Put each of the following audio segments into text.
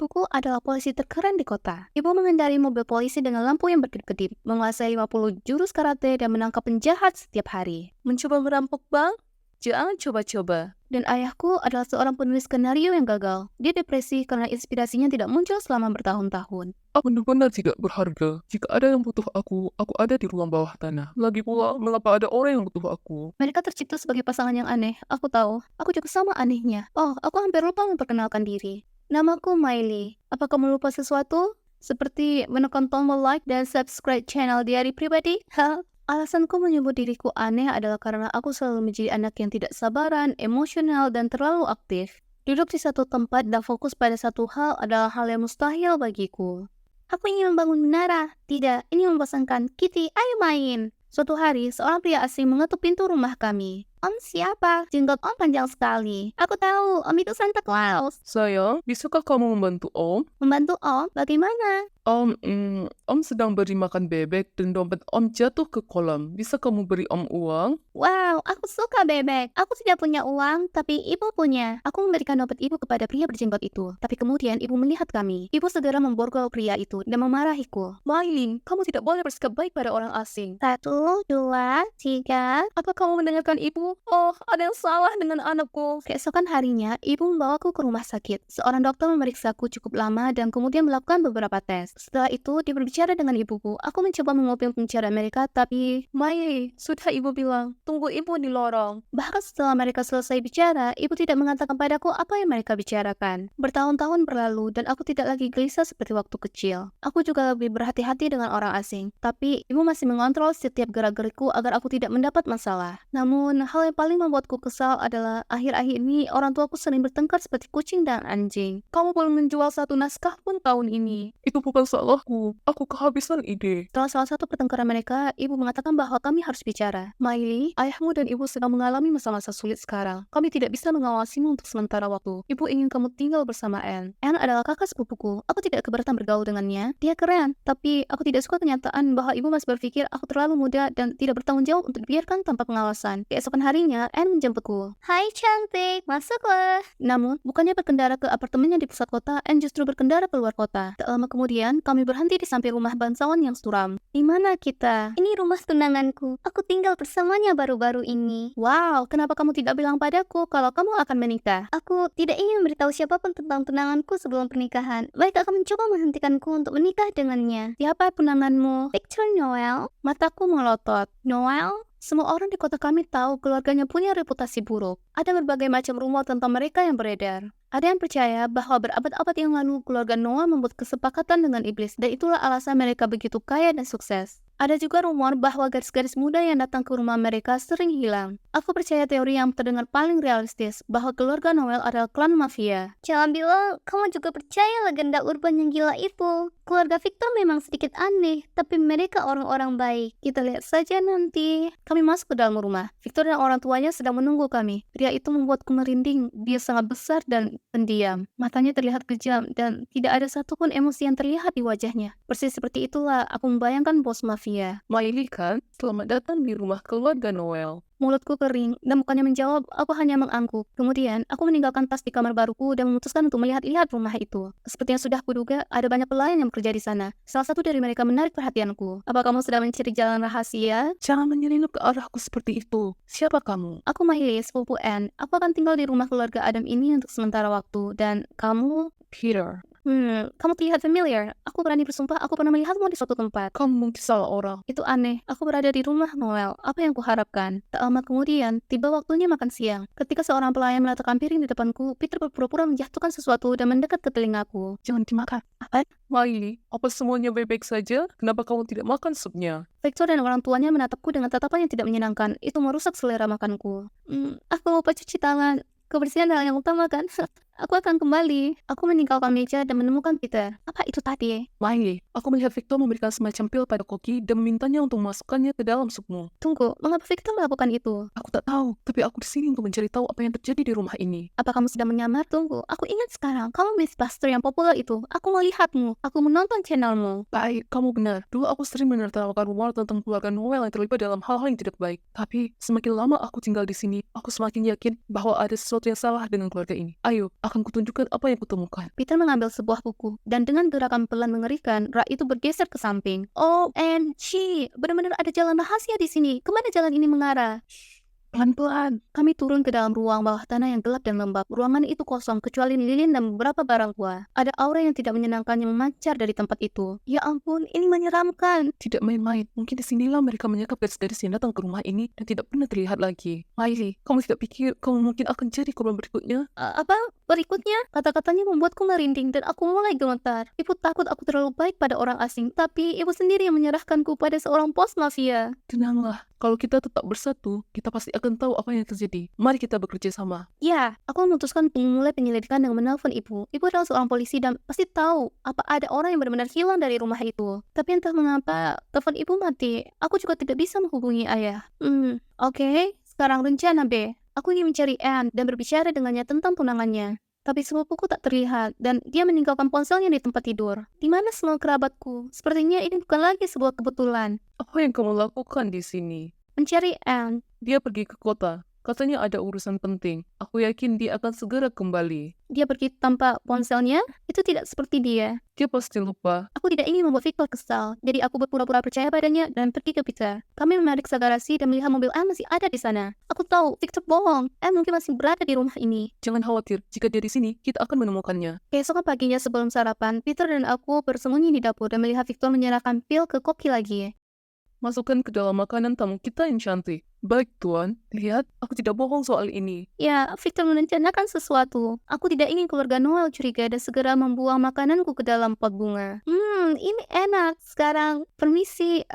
Ibuku adalah polisi terkeren di kota. Ibu mengendari mobil polisi dengan lampu yang berkedip-kedip, menguasai 50 jurus karate dan menangkap penjahat setiap hari. Mencoba merampok bank? Jangan coba-coba. Dan ayahku adalah seorang penulis skenario yang gagal. Dia depresi karena inspirasinya tidak muncul selama bertahun-tahun. Aku benar-benar tidak berharga. Jika ada yang butuh aku ada di ruang bawah tanah. Lagi pula, mengapa ada orang yang butuh aku? Mereka tercipta sebagai pasangan yang aneh. Aku tahu. Aku juga sama anehnya. Oh, aku hampir lupa memperkenalkan diri. Namaku Miley. Apa kamu lupa sesuatu? Seperti menekan tombol like dan subscribe channel diari pribadi? Alasanku menyebut diriku aneh adalah karena aku selalu menjadi anak yang tidak sabaran, emosional, dan terlalu aktif. Duduk di satu tempat dan fokus pada satu hal adalah hal yang mustahil bagiku. Aku ingin membangun menara. Tidak, ini membosankan. Kitty, ayo main. Suatu hari, seorang pria asing mengetuk pintu rumah kami. Om siapa? Jenggot Om panjang sekali. Aku tahu, Om itu Santa Claus. Sayang, bisakah kamu membantu Om? Membantu Om? Bagaimana? Om sedang beri makan bebek dan dompet Om jatuh ke kolam. Bisa kamu beri Om uang? Wow, aku suka bebek. Aku tidak punya uang, tapi ibu punya. Aku memberikan dompet ibu kepada pria berjenggot itu. Tapi kemudian ibu melihat kami. Ibu segera memborgol pria itu dan memarahiku. Miley, kamu tidak boleh bersikap baik pada orang asing. 1, 2, 3. Apa kamu mendengarkan ibu? Oh, ada yang salah dengan anakku. Keesokan harinya, ibu membawaku ke rumah sakit. Seorang dokter memeriksaku cukup lama dan kemudian melakukan beberapa tes. Setelah itu, dia berbicara dengan ibuku. Aku mencoba menguping pembicaraan mereka, tapi Miley, sudah ibu bilang, tunggu ibu di lorong. bahkan setelah mereka selesai bicara, ibu tidak mengatakan padaku apa yang mereka bicarakan. Bertahun-tahun berlalu dan aku tidak lagi gelisah seperti waktu kecil. Aku juga lebih berhati-hati dengan orang asing, tapi ibu masih mengontrol setiap gerak-gerikku agar aku tidak mendapat masalah. Namun, hal yang paling membuatku kesal adalah akhir-akhir ini orang tuaku sering bertengkar seperti kucing dan anjing. Kamu belum menjual satu naskah pun tahun ini. Itu bukan salahku. Aku kehabisan ide. Setelah salah satu pertengkaran mereka, ibu mengatakan bahwa kami harus bicara. Miley, ayahmu dan ibu sedang mengalami masa-masa sulit sekarang. Kami tidak bisa mengawasimu untuk sementara waktu. Ibu ingin kamu tinggal bersama Anne. Anne adalah kakak sepupuku. Aku tidak keberatan bergaul dengannya. Dia keren, tapi aku tidak suka kenyataan bahwa ibu masih berpikir aku terlalu muda dan tidak bertanggung jawab untuk dibiarkan tanpa pengawasan. Keesokan harinya, Anne menjemputku. Hai cantik, masuklah. Namun, bukannya berkendara ke apartemennya di pusat kota, Anne justru berkendara keluar kota. Tak lama kemudian, kami berhenti di samping rumah bangsawan yang suram. Di mana kita? Ini rumah tunanganku. Aku tinggal bersamanya baru-baru ini. Wow, kenapa kamu tidak bilang padaku kalau kamu akan menikah? Aku tidak ingin memberitahu siapapun tentang tunanganku sebelum pernikahan. Mereka akan mencoba menghentikanku untuk menikah dengannya. Siapa tunanganmu? Victor Noel? Mataku melotot. Noel? Semua orang di kota kami tahu keluarganya punya reputasi buruk. Ada berbagai macam rumor tentang mereka yang beredar. Ada yang percaya bahwa berabad-abad yang lalu keluarga Noah membuat kesepakatan dengan iblis dan itulah alasan mereka begitu kaya dan sukses. Ada juga rumor bahwa gadis-gadis muda yang datang ke rumah mereka sering hilang. Aku percaya teori yang terdengar paling realistis, bahwa keluarga Noel adalah klan mafia. Jangan bilang kamu juga percaya legenda urban yang gila itu. Keluarga Victor memang sedikit aneh, tapi mereka orang-orang baik. Kita lihat saja nanti. Kami masuk ke dalam rumah. Victor dan orang tuanya sedang menunggu kami. Pria itu membuatku merinding. Dia sangat besar dan pendiam. Matanya terlihat kejam dan tidak ada satupun emosi yang terlihat di wajahnya. Persis seperti itulah aku membayangkan bos mafia. Miley kan? Selamat datang di rumah keluarga Noel. Mulutku kering, dan bukannya menjawab, aku hanya mengangguk. Kemudian, aku meninggalkan tas di kamar baruku dan memutuskan untuk melihat-lihat rumah itu. Seperti yang sudah kuduga, ada banyak pelayan yang bekerja di sana. Salah satu dari mereka menarik perhatianku. Apa kamu sedang mencari jalan rahasia? Jangan menyelinap ke arahku seperti itu. Siapa kamu? Aku Miley, sepupu Anne. Aku akan tinggal di rumah keluarga Adam ini untuk sementara waktu. Dan kamu? Peter. Kamu terlihat familiar. Aku berani bersumpah aku pernah melihatmu di suatu tempat. Kamu mungkin salah orang. Itu aneh. Aku berada di rumah Noel. Apa yang kuharapkan? Tak lama kemudian, tiba waktunya makan siang. Ketika seorang pelayan meletakkan piring di depanku, Peter berpura-pura menjatuhkan sesuatu dan mendekat ke telingaku. Jangan dimakan. Apa? Miley, apa semuanya baik-baik saja? Kenapa kamu tidak makan supnya? Victor dan orang tuanya menatapku dengan tatapan yang tidak menyenangkan. Itu merusak selera makanku. Aku lupa cuci tangan. Kebersihan adalah yang utama kan? Aku akan kembali. Aku meninggalkan meja dan menemukan Peter. Apa itu tadi? Miley, aku melihat Victor memberikan semacam pil pada Koki dan memintanya untuk memasukkannya ke dalam supmu. Tunggu, mengapa Victor melakukan itu? Aku tak tahu, tapi aku di sini untuk mencari tahu apa yang terjadi di rumah ini. Apa kamu sedang menyamar? Tunggu, aku ingat sekarang. Kamu Mythbuster yang populer itu. Aku melihatmu. Aku menonton channelmu. Baik, kamu benar. Dulu aku sering menertawakan rumor tentang keluarga Noel yang terlibat dalam hal-hal yang tidak baik. Tapi, semakin lama aku tinggal di sini, aku semakin yakin bahwa ada sesuatu yang salah dengan keluarga ini. Ayo, akan kutunjukkan apa yang kutemukan. Peter mengambil sebuah buku, dan dengan gerakan pelan mengerikan, rak itu bergeser ke samping. OMG, benar-benar ada jalan rahasia di sini. Kemana jalan ini mengarah? Pelan-pelan. Kami turun ke dalam ruang bawah tanah yang gelap dan lembab. Ruangan itu kosong, kecuali lilin dan beberapa barang tua. Ada aura yang tidak menyenangkan yang memancar dari tempat itu. Ya ampun, ini menyeramkan. Tidak main-main. Mungkin disinilah mereka menyekap gadis-gadis yang datang ke rumah ini dan tidak pernah terlihat lagi. Miley, kamu tidak pikir kamu mungkin akan jadi korban berikutnya? Apa? Berikutnya, kata-katanya membuatku merinding dan aku mulai gemetar. Ibu takut aku terlalu baik pada orang asing, tapi ibu sendiri yang menyerahkanku pada seorang bos mafia. Tenanglah. Kalau kita tetap bersatu, kita pasti akan tahu apa yang terjadi. Mari kita bekerja sama. Ya, aku memutuskan untuk memulai penyelidikan dengan menelpon ibu. Ibu adalah seorang polisi dan pasti tahu apa ada orang yang benar-benar hilang dari rumah itu. Tapi entah mengapa, telepon ibu mati. Aku juga tidak bisa menghubungi ayah. Oke. Sekarang rencana B. Aku ingin mencari Anne dan berbicara dengannya tentang tunangannya. Tapi sepupuku tak terlihat, dan dia meninggalkan ponselnya di tempat tidur. Di mana semua kerabatku? Sepertinya ini bukan lagi sebuah kebetulan. Apa yang kamu lakukan di sini? Mencari Anne. Dia pergi ke kota. Katanya ada urusan penting. Aku yakin dia akan segera kembali. Dia pergi tanpa ponselnya? Itu tidak seperti dia. Dia pasti lupa. Aku tidak ingin membuat Victor kesal, jadi aku berpura-pura percaya padanya dan pergi ke Peter. Kami menarik ke garasi dan melihat mobil Anne masih ada di sana. Aku tahu, Victor bohong. Anne mungkin masih berada di rumah ini. Jangan khawatir, jika dia di sini, kita akan menemukannya. Keesokan paginya sebelum sarapan, Peter dan aku bersembunyi di dapur dan melihat Victor menyerahkan pil ke koki lagi. Masukkan ke dalam makanan tamu kita yang cantik. Baik, Tuan. Lihat, aku tidak bohong soal ini. Ya, Victor merencanakan sesuatu. Aku tidak ingin keluarga Noel curiga dan segera membuang makananku ke dalam pot bunga. Ini enak. Sekarang, permisi.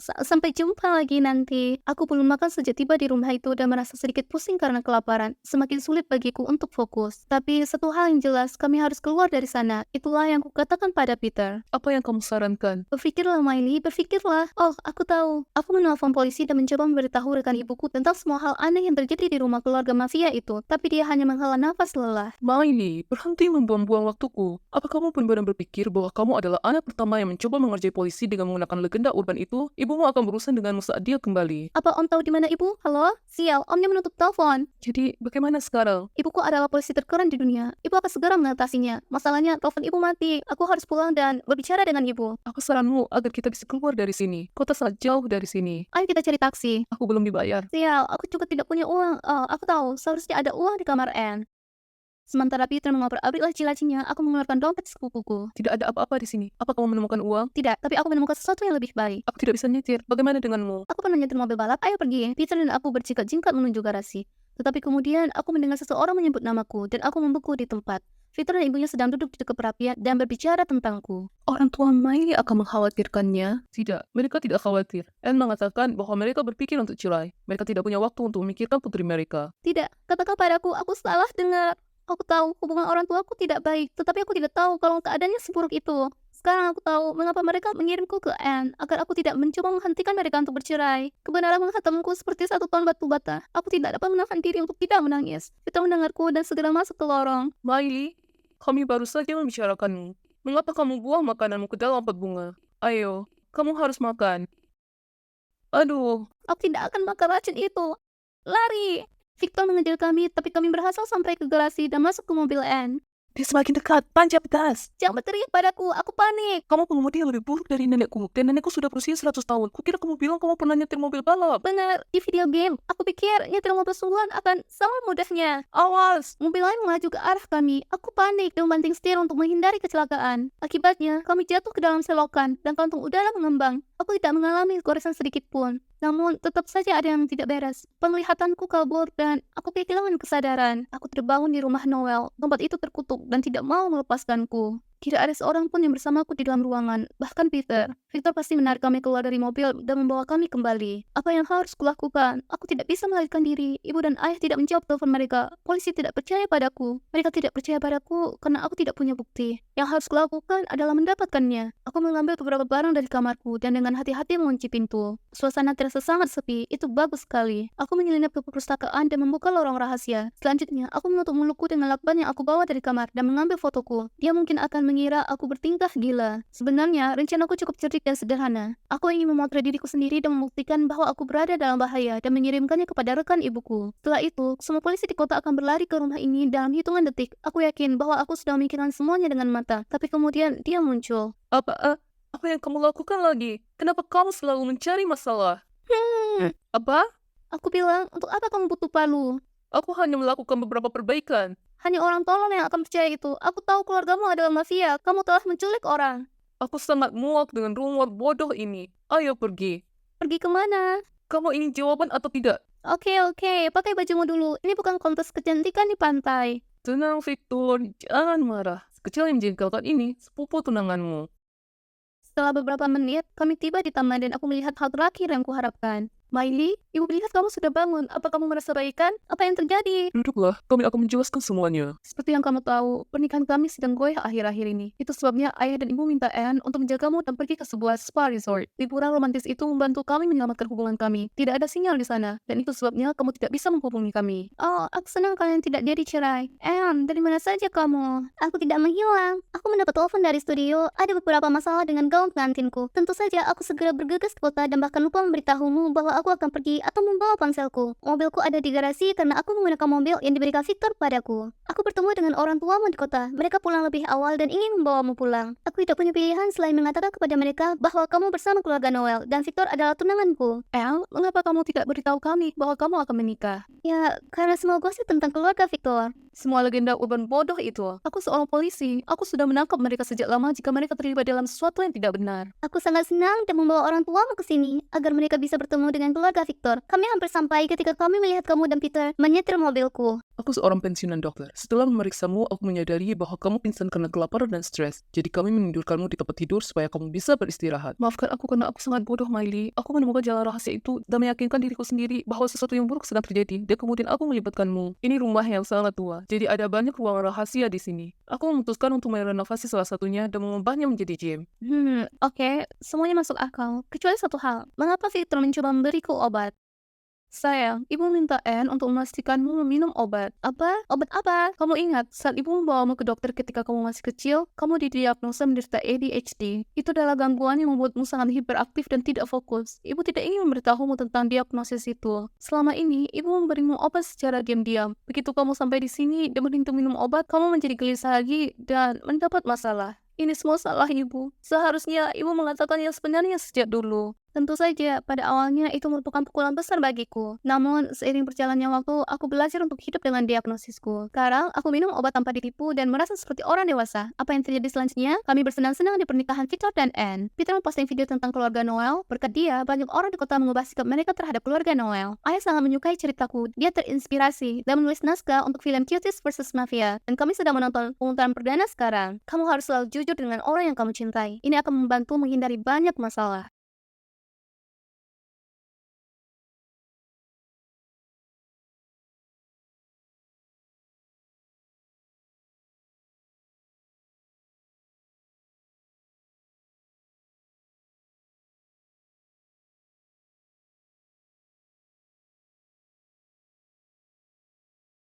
Sampai jumpa lagi nanti. Aku belum makan sejak tiba di rumah itu dan merasa sedikit pusing karena kelaparan. Semakin sulit bagiku untuk fokus. Tapi satu hal yang jelas, kami harus keluar dari sana. Itulah yang kukatakan pada Peter. Apa yang kamu sarankan? Berpikirlah, Miley. Berpikirlah. Oh, aku tahu. Aku menelpon polisi dan mencoba memberitahu rekan ibuku tentang semua hal aneh yang terjadi di rumah keluarga mafia itu, tapi dia hanya menghela nafas lelah. Miley, berhenti membuang-buang waktuku. Apa kamu benar-benar berpikir bahwa kamu adalah anak pertama yang mencoba mengerjai polisi dengan menggunakan legenda urban itu? Ibumu akan berurusan denganmu saat dia kembali. Apa Om tahu di mana ibu? Halo? Sial, Omnya menutup telepon. Jadi, bagaimana sekarang? Ibuku adalah polisi terkeren di dunia. Ibu akan segera mengatasinya. Masalahnya, telepon ibu mati. Aku harus pulang dan berbicara dengan ibu. Apa saranmu agar kita bisa keluar dari sini? Kota sangat jauh dari sini. Ayo kita cari taksi. Aku belum dibayar. Sial, aku juga tidak punya uang. Aku tahu, seharusnya ada uang di kamar Anne. Sementara Peter mengoper-abrik laci-lacinya, aku mengeluarkan dompet sepupuku. Tidak ada apa-apa di sini. Apa kamu menemukan uang? Tidak, tapi aku menemukan sesuatu yang lebih baik. Aku tidak bisa nyetir. Bagaimana denganmu? Aku pernah nyetir mobil balap, ayo pergi. Peter dan aku berjingkat-jingkat menuju garasi. Tetapi kemudian aku mendengar seseorang menyebut namaku dan aku membeku di tempat. Peter dan ibunya sedang duduk di dekat perapian dan berbicara tentangku. Orang tua Miley akan mengkhawatirkannya. Tidak, mereka tidak khawatir. Anne mengatakan bahwa mereka berpikir untuk cerai. Mereka tidak punya waktu untuk memikirkan putri mereka. Tidak, katakan padaku, aku salah dengar. Aku tahu hubungan orang tuaku tidak baik, tetapi aku tidak tahu kalau keadaannya seburuk itu. Sekarang aku tahu mengapa mereka mengirimku ke Anne, agar aku tidak mencoba menghentikan mereka untuk bercerai. Kebenaran menghantamku seperti satu ton batu bata. Aku tidak dapat menahan diri untuk tidak menangis. Peter mendengarku dan segera masuk ke lorong. Miley, kami baru saja membicarakanmu. Mengapa kamu buang makananmu ke dalam pot bunga? Ayo, kamu harus makan. Aduh, Aku tidak akan makan racun itu. Lari! Victor mengejar kami, tapi kami berhasil sampai ke garasi dan masuk ke mobil Anne. dia semakin dekat. Tancap gas. Jangan berteriak padaku, aku panik. Kamu pengemudi yang lebih buruk dari nenekku. Dan nenekku sudah berusia 100 tahun. Kukira kamu bilang kamu pernah nyetir mobil balap. Benar, di video game, aku pikir nyetir mobil sungguhan akan sama mudahnya. Awas! Mobil lain melaju ke arah kami. Aku panik dan membanting setir untuk menghindari kecelakaan. Akibatnya, kami jatuh ke dalam selokan dan kantung udara mengembang. Aku tidak mengalami goresan sedikit pun. Namun, tetap saja ada yang tidak beres. Penglihatanku kabur dan aku kehilangan kesadaran. Aku terbangun di rumah Noel. Tempat itu terkutuk dan tidak mau melepaskanku. Tidak ada seorang pun yang bersamaku di dalam ruangan, bahkan Peter. Victor pasti menarik kami keluar dari mobil dan membawa kami kembali. Apa yang harus kulakukan? Aku tidak bisa melarikan diri. Ibu dan ayah tidak menjawab telepon mereka. Polisi tidak percaya padaku. Mereka tidak percaya padaku karena aku tidak punya bukti. Yang harus kulakukan adalah mendapatkannya. Aku mengambil beberapa barang dari kamarku dan dengan hati-hati mengunci pintu. Suasana terasa sangat sepi. Itu bagus sekali. Aku menyelinap ke perpustakaan dan membuka lorong rahasia. Selanjutnya, aku menutup mulutku dengan lakban yang aku bawa dari kamar dan mengambil fotoku. Dia mungkin akan mengira aku bertingkah gila. Sebenarnya, rencanaku cukup cerdik dan sederhana. Aku ingin memotret diriku sendiri dan membuktikan bahwa aku berada dalam bahaya dan mengirimkannya kepada rekan ibuku. Setelah itu, semua polisi di kota akan berlari ke rumah ini dalam hitungan detik. Aku yakin bahwa aku sudah memikirkan semuanya dengan mata. Tapi kemudian, dia muncul. Apa yang kamu lakukan lagi? Kenapa kamu selalu mencari masalah? Apa? Aku bilang, untuk apa kamu butuh palu? Aku hanya melakukan beberapa perbaikan. Hanya orang tolol yang akan percaya itu. Aku tahu keluargamu adalah mafia. Kamu telah menculik orang. Aku sangat muak dengan rumor bodoh ini. Ayo pergi. Pergi kemana? Kamu ingin jawaban atau tidak? Oke. Pakai bajumu dulu. Ini bukan kontes kecantikan di pantai. Tenang, Victor. Jangan marah. Sekecil yang menjengkelkan ini, sepupu tunanganmu. Setelah beberapa menit, kami tiba di taman dan aku melihat hal terakhir yang kuharapkan. Miley, ibu melihat kamu sudah bangun. Apa kamu merasa baikan? Apa yang terjadi? Duduklah, kami akan menjelaskan semuanya. Seperti yang kamu tahu, pernikahan kami sedang goyah akhir-akhir ini. Itu sebabnya ayah dan ibu minta Anne untuk menjagamu dan pergi ke sebuah spa resort. Liburan romantis itu membantu kami menyelamatkan hubungan kami. Tidak ada sinyal di sana, dan itu sebabnya kamu tidak bisa menghubungi kami. Oh, aku senang kalian tidak jadi cerai. Anne, dari mana saja kamu? Aku tidak menghilang. Aku mendapat telepon dari studio. Ada beberapa masalah dengan gaun pengantinku. Tentu saja aku segera bergegas ke kota dan bahkan lupa memberitahumu bahwa aku akan pergi atau membawa ponselku. Mobilku ada di garasi karena aku menggunakan mobil yang diberikan Victor padaku. Aku bertemu dengan orang tuamu di kota. Mereka pulang lebih awal dan ingin membawamu pulang. Aku tidak punya pilihan selain mengatakan kepada mereka bahwa kamu bersama keluarga Noel dan Victor adalah tunanganku. Elle, mengapa kamu tidak beritahu kami bahwa kamu akan menikah? Ya, karena semua gosip tentang keluarga Victor. Semua legenda urban bodoh itu. Aku seorang polisi. Aku sudah menangkap mereka sejak lama jika mereka terlibat dalam sesuatu yang tidak benar. Aku sangat senang dan membawa orang tuamu ke sini agar mereka bisa bertemu dengan keluarga Victor. Kami hampir sampai ketika kami melihat kamu dan Peter menyetir mobilku. Aku seorang pensiunan dokter. Setelah memeriksamu, aku menyadari bahwa kamu pingsan karena kelaparan dan stres. Jadi kami menidurkanmu di tempat tidur supaya kamu bisa beristirahat. Maafkan aku karena aku sangat bodoh, Miley. Aku menemukan jalan rahasia itu dan meyakinkan diriku sendiri bahwa sesuatu yang buruk sedang terjadi. Dan kemudian aku melibatkanmu. Ini rumah yang sangat tua. Jadi ada banyak ruangan rahasia di sini. Aku memutuskan untuk merenovasi salah satunya dan mengubahnya menjadi gym. Oke. Semuanya masuk akal. Kecuali satu hal. Mengapa Victor mencoba memberiku obat? Sayang, ibu minta Anne untuk memastikanmu meminum obat. Apa? Obat apa? Kamu ingat, saat ibu membawamu ke dokter ketika kamu masih kecil, kamu didiagnosa menderita ADHD. Itu adalah gangguan yang membuatmu sangat hiperaktif dan tidak fokus. Ibu tidak ingin memberitahumu tentang diagnosis itu. Selama ini, ibu memberimu obat secara diam-diam. Begitu kamu sampai di sini dan berhenti minum obat, kamu menjadi gelisah lagi dan mendapat masalah. Ini semua salah ibu. Seharusnya ibu mengatakan yang sebenarnya sejak dulu. Tentu saja, pada awalnya itu merupakan pukulan besar bagiku. Namun, seiring berjalannya waktu, aku belajar untuk hidup dengan diagnosisku. Sekarang, aku minum obat tanpa ditipu dan merasa seperti orang dewasa. Apa yang terjadi selanjutnya? Kami bersenang-senang di pernikahan Victor dan Anne. Peter memposting video tentang keluarga Noel. Berkat dia, banyak orang di kota mengubah sikap mereka terhadap keluarga Noel. Ayah sangat menyukai ceritaku. Dia terinspirasi dan menulis naskah untuk film Cuties vs Mafia. Dan kami sedang menonton pemutaran perdana sekarang. Kamu harus selalu jujur dengan orang yang kamu cintai. Ini akan membantu menghindari banyak masalah.